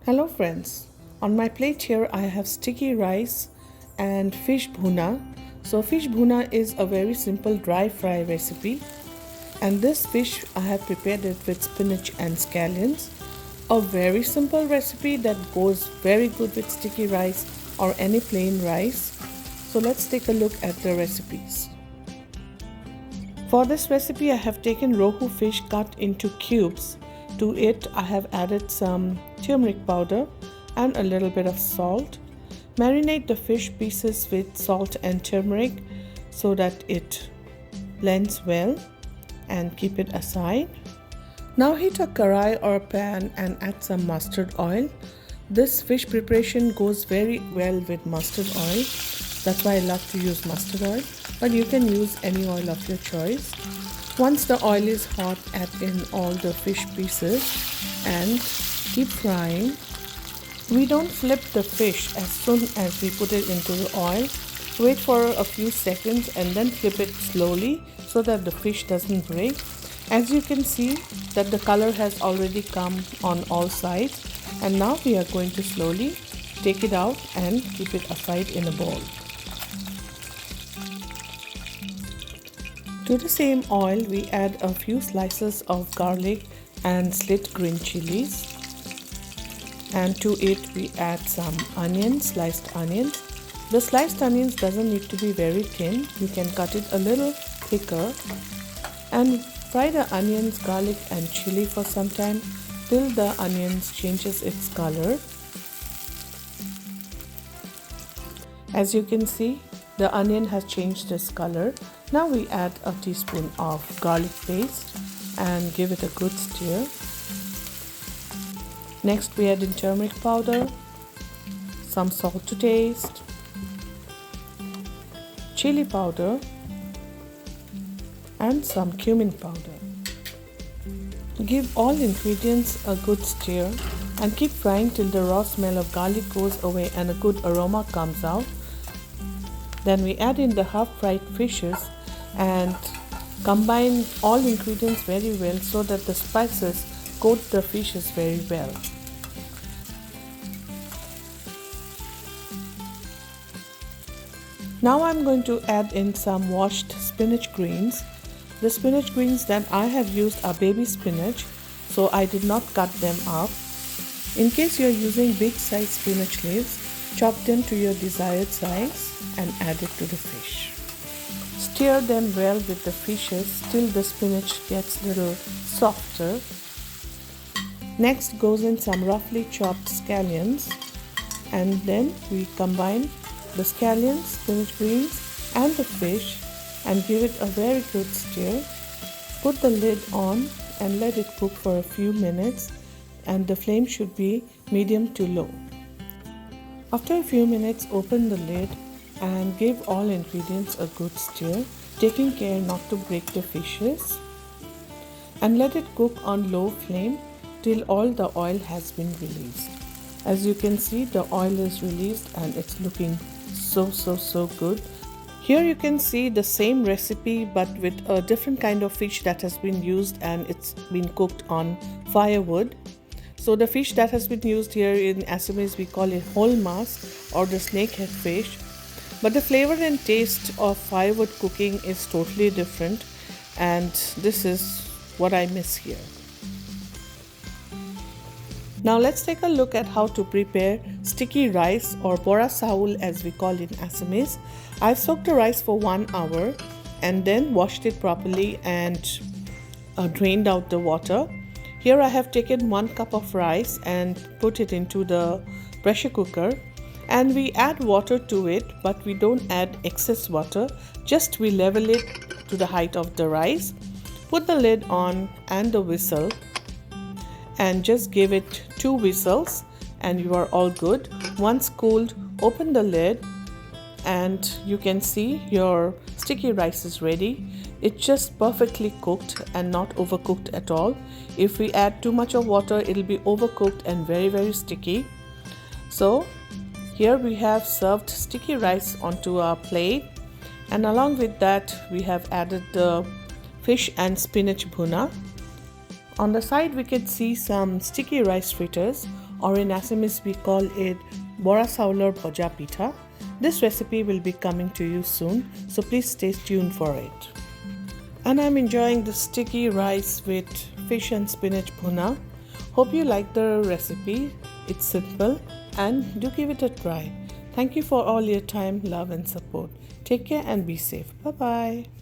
Hello friends, on my plate here I have sticky rice and fish bhuna. So fish bhuna is a very simple dry fry recipe, and this fish I have prepared it with spinach and scallions. A very simple recipe that goes very good with sticky rice or any plain rice. So let's take a look at the recipes. For this recipe I have taken Rohu fish cut into cubes. To it I have added some turmeric powder and a little bit of salt. Marinate the fish pieces with salt and turmeric so that it blends well and keep it aside. Now heat a karai or a pan and add some mustard oil. This fish preparation goes very well with mustard oil. That's why I love to use mustard oil, but you can use any oil of your choice. Once the oil is hot, add in all the fish pieces and keep frying. We don't flip the fish as soon as we put it into the oil. Wait for a few seconds and then flip it slowly so that the fish doesn't break. As you can see that the color has already come on all sides, and now we are going to slowly take it out and keep it aside in a bowl. To the same oil, we add a few slices of garlic and slit green chilies. And to it, we add some onions, sliced onions. The sliced onions doesn't need to be very thin. You can cut it a little thicker. And fry the onions, garlic and chili for some time till the onions changes its color. As you can see, the onion has changed its color. Now we add a teaspoon of garlic paste and give it a good stir. Next we add in turmeric powder, some salt to taste, chili powder and some cumin powder. Give all ingredients a good stir and keep frying till the raw smell of garlic goes away and a good aroma comes out. Then we add in the half-fried fishes and combine all ingredients very well so that the spices coat the fishes very well. Now I'm going to add in some washed spinach greens. The spinach greens that I have used are baby spinach, so I did not cut them up. In case you are using big size spinach leaves, chop them to your desired size and add it to the fish. Stir them well with the fishes till the spinach gets a little softer. Next goes in some roughly chopped scallions, and then we combine the scallions, spinach greens and the fish and give it a very good stir. Put the lid on and let it cook for a few minutes, and the flame should be medium to low. After a few minutes, open the lid and give all ingredients a good stir, taking care not to break the fishes, and let it cook on low flame till all the oil has been released. As you can see, the oil is released and it's looking so good. Here you can see the same recipe but with a different kind of fish that has been used, and it's been cooked on firewood. So the fish that has been used here in Assamese, we call it whole mas or the snakehead fish. But the flavor and taste of firewood cooking is totally different, and this is what I miss here. Now let's take a look at how to prepare sticky rice or Bora Saul as we call it in Assamese. I've soaked the rice for 1 hour and then washed it properly and drained out the water. Here I have taken 1 cup of rice and put it into the pressure cooker, and we add water to it, but we don't add excess water, just we level it to the height of the rice. Put the lid on and the whistle and just give it 2 whistles and you are all good. Once cooled, open the lid and you can see your sticky rice is ready. It's just perfectly cooked and not overcooked at all. If we add too much of water, it'll be overcooked and very sticky. So here we have served sticky rice onto our plate, and along with that we have added the fish and spinach bhuna. On the side we can see some sticky rice fritters. or in Assamese we call it Bora Saul or Bhoja pitha. This recipe will be coming to you soon, so please stay tuned for it. And I'm enjoying the sticky rice with fish and spinach bhuna. Hope you like the recipe. It's simple and do give it a try. Thank you for all your time, love and support. Take care and be safe. Bye-bye.